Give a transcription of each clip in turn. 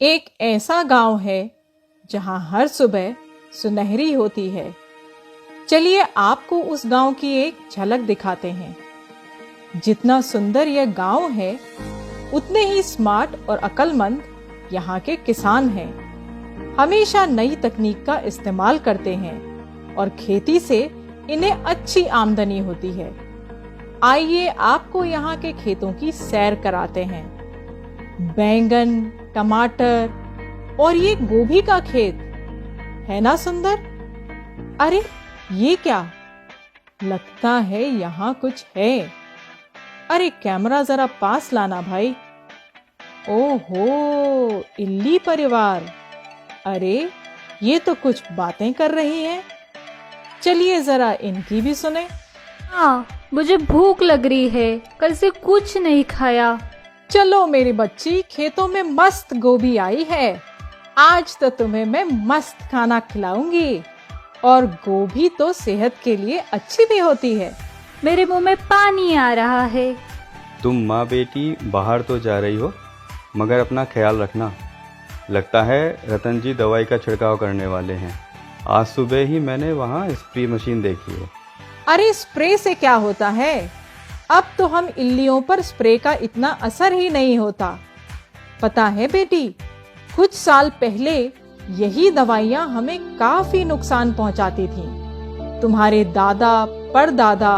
एक ऐसा गांव है जहां हर सुबह सुनहरी होती है। चलिए आपको उस गांव की एक झलक दिखाते हैं। जितना सुंदर यह गांव है, उतने ही स्मार्ट और अक्लमंद यहाँ के किसान हैं। हमेशा नई तकनीक का इस्तेमाल करते हैं और खेती से इन्हें अच्छी आमदनी होती है। आइए आपको यहाँ के खेतों की सैर कराते हैं। बैंगन, टमाटर और ये गोभी का खेत है ना सुंदर? अरे ये क्या? लगता है यहाँ कुछ है। अरे कैमरा जरा पास लाना भाई। ओहो, इल्ली परिवार। अरे ये तो कुछ बातें कर रही हैं। चलिए जरा इनकी भी सुने। हाँ, मुझे भूख लग रही है, कल से कुछ नहीं खाया। चलो मेरी बच्ची, खेतों में मस्त गोभी आई है। आज तो तुम्हें मैं मस्त खाना खिलाऊंगी। और गोभी तो सेहत के लिए अच्छी भी होती है। मेरे मुंह में पानी आ रहा है। तुम माँ बेटी बाहर तो जा रही हो, मगर अपना ख्याल रखना। लगता है रतन जी दवाई का छिड़काव करने वाले हैं। आज सुबह ही मैंने वहाँ स्प्रे मशीन देखी है। अरे स्प्रे से क्या होता है? अब तो हम इल्लियों पर स्प्रे का इतना असर ही नहीं होता। पता है बेटी, कुछ साल पहले यही दवाइयाँ हमें काफी नुकसान पहुंचाती थीं। तुम्हारे दादा, परदादा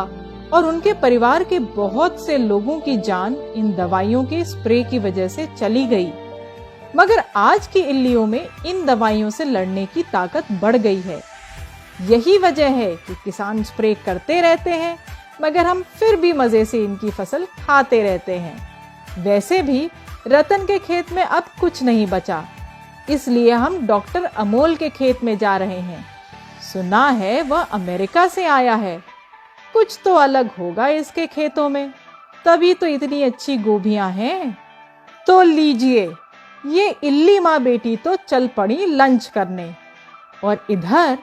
और उनके परिवार के बहुत से लोगों की जान इन दवाइयों के स्प्रे की वजह से चली गई। मगर आज की इल्लियों में इन दवाइयों से लड़ने की ताकत बढ़ गई है। यही वजह है कि किसान स्प्रे करते रहते हैं, मगर हम फिर भी मजे से इनकी फसल खाते रहते हैं। वैसे भी रतन के खेत में अब कुछ नहीं बचा, इसलिए हम डॉक्टर अमोल के खेत में जा रहे हैं। सुना है वह अमेरिका से आया है। कुछ तो अलग होगा इसके खेतों में, तभी तो इतनी अच्छी गोभियां हैं। तो लीजिए, ये इल्ली माँ बेटी तो चल पड़ी लंच करने, और इधर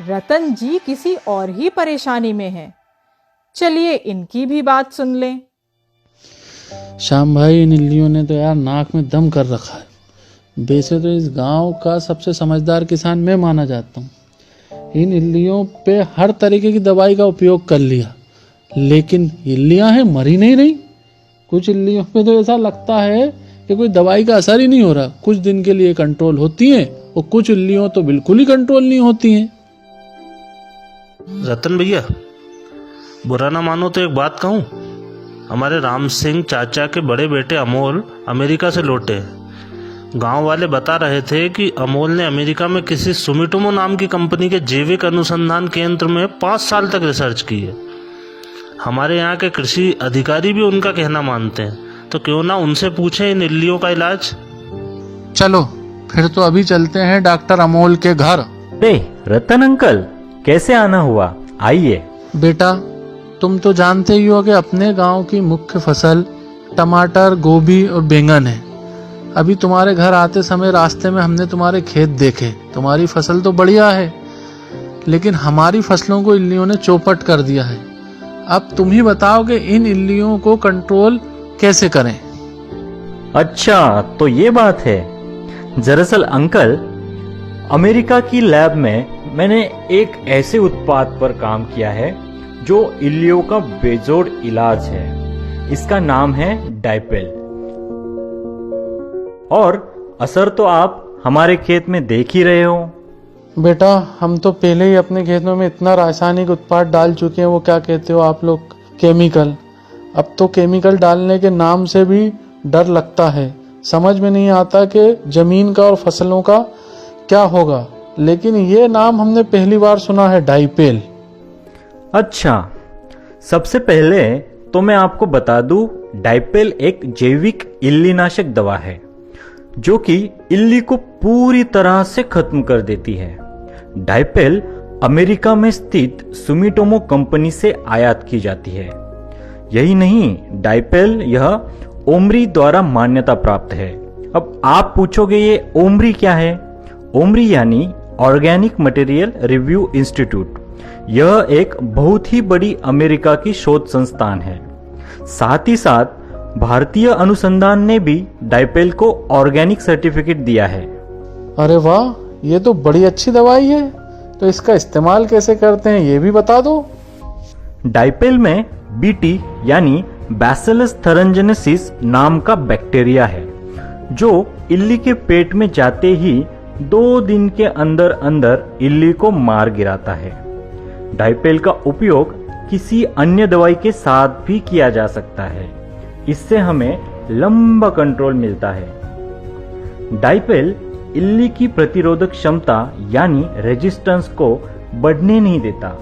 रतन जी किसी और ही परेशानी में हैं। चलिए इनकी भी बात सुन लें। श्याम भाई, इन इल्लियों ने तो यार नाक में दम कर रखा है। वैसे तो इस गांव का सबसे समझदार किसान मैं माना जाता हूँ। इन इल्लियों पे हर तरीके की दवाई का उपयोग कर लिया, लेकिन इल्लियां हैं मरी नहीं रही। कुछ इल्लियों पे तो ऐसा लगता है कि कोई दवाई का असर ही नहीं हो रहा। कुछ दिन के लिए कंट्रोल होती हैं और कुछ इल्लियों तो बिल्कुल ही कंट्रोल नहीं होती हैं। रतन भैया, बुरा ना मानो तो एक बात कहूँ। हमारे राम सिंह चाचा के बड़े बेटे अमोल अमेरिका से लौटे। गांव वाले बता रहे थे कि अमोल ने अमेरिका में किसी सुमिटोमो नाम की कंपनी के जैविक अनुसंधान केंद्र में 5 साल तक रिसर्च की है। हमारे यहाँ के कृषि अधिकारी भी उनका कहना मानते हैं, तो क्यों ना उनसे पूछें इन इल्लियों का इलाज। चलो फिर तो अभी चलते हैं डॉक्टर अमोल के घर। रतन अंकल, कैसे आना हुआ? आइए। बेटा, तुम तो जानते ही हो कि अपने गांव की मुख्य फसल टमाटर, गोभी और बैंगन है। अभी तुम्हारे घर आते समय रास्ते में हमने तुम्हारे खेत देखे। तुम्हारी फसल तो बढ़िया है, लेकिन हमारी फसलों को इल्लियों ने चौपट कर दिया है। अब तुम ही बताओ कि इन इल्लियों को कंट्रोल कैसे करें। अच्छा, तो ये बात है। दरअसल अंकल, अमेरिका की लैब में मैंने एक ऐसे उत्पाद पर काम किया है जो इल्लियों का बेजोड़ इलाज है। इसका नाम है डाइपेल, और असर तो आप हमारे खेत में देख ही रहे हो। बेटा, हम तो पहले ही अपने खेतों में इतना रासायनिक उत्पाद डाल चुके हैं, वो क्या कहते हो आप लोग, केमिकल। अब तो केमिकल डालने के नाम से भी डर लगता है। समझ में नहीं आता कि जमीन का और फसलों का क्या होगा, लेकिन ये नाम हमने पहली बार सुना है, डाइपेल। अच्छा, सबसे पहले तो मैं आपको बता दूं, डाइपेल एक जैविक इल्लीनाशक दवा है जो कि इल्ली को पूरी तरह से खत्म कर देती है। डाइपेल अमेरिका में स्थित सुमिटोमो कंपनी से आयात की जाती है। यही नहीं, डाइपेल यह ओमरी द्वारा मान्यता प्राप्त है। अब आप पूछोगे ये ओमरी क्या है? ओमरी यानी ऑर्गेनिक मटेरियल रिव्यू इंस्टीट्यूट। यह एक बहुत ही बड़ी अमेरिका की शोध संस्थान है। साथ ही साथ भारतीय अनुसंधान ने भी डाइपेल को ऑर्गेनिक सर्टिफिकेट दिया है। अरे वाह, ये तो बड़ी अच्छी दवाई है। तो इसका इस्तेमाल कैसे करते हैं ये भी बता दो। डाइपेल में बीटी यानी बैसिलस थरंजेनेसिस नाम का बैक्टीरिया है जो इल्ली के पेट में जाते ही 2 दिन के अंदर अंदर इल्ली को मार गिराता है। डाइपेल का उपयोग किसी अन्य दवाई के साथ भी किया जा सकता है। इससे हमें लंबा कंट्रोल मिलता है। डाइपेल इल्ली की प्रतिरोधक क्षमता यानी रेजिस्टेंस को बढ़ने नहीं देता।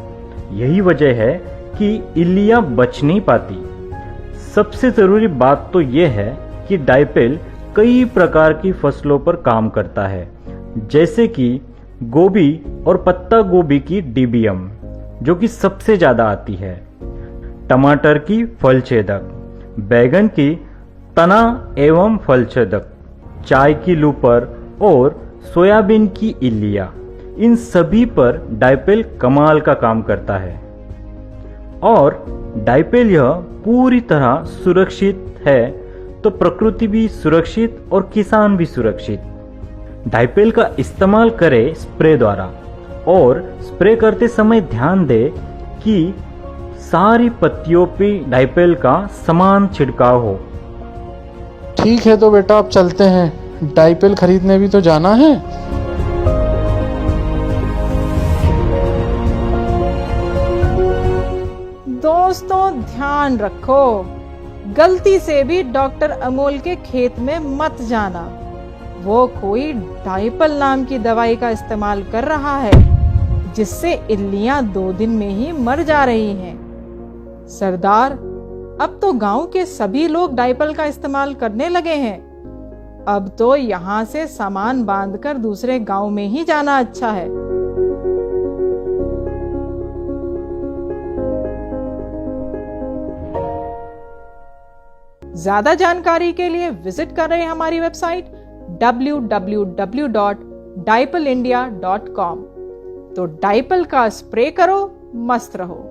यही वजह है कि इल्लियां बच नहीं पाती। सबसे जरूरी बात तो यह है कि डाइपेल कई प्रकार की फसलों पर काम करता है, जैसे कि गोभी और पत्ता गोभी की डीबीएम जो कि सबसे ज्यादा आती है, टमाटर की फलछेदक, बैगन की तना एवं फलछेदक, चाय की लूपर और सोयाबीन की इल्लियां, इन सभी पर डाइपेल कमाल का काम करता है। और डाइपेल यह पूरी तरह सुरक्षित है तो प्रकृति भी सुरक्षित और किसान भी सुरक्षित। डाइपेल का इस्तेमाल करें स्प्रे द्वारा और स्प्रे करते समय ध्यान दें कि सारी पत्तियों पे डाइपेल का समान छिड़काव हो। ठीक है तो बेटा अब चलते हैं, डाइपेल खरीदने भी तो जाना है। दोस्तों ध्यान रखो, गलती से भी डॉक्टर अमोल के खेत में मत जाना। वो कोई डाइपेल नाम की दवाई का इस्तेमाल कर रहा है जिससे इल्लियां 2 दिन में ही मर जा रही हैं। सरदार, अब तो गांव के सभी लोग डाइपेल का इस्तेमाल करने लगे हैं। अब तो यहाँ से सामान बांधकर दूसरे गांव में ही जाना अच्छा है। ज्यादा जानकारी के लिए विजिट कर रहे हैं हमारी वेबसाइट www.daipelindia.com। तो डाइपेल का स्प्रे करो, मस्त रहो।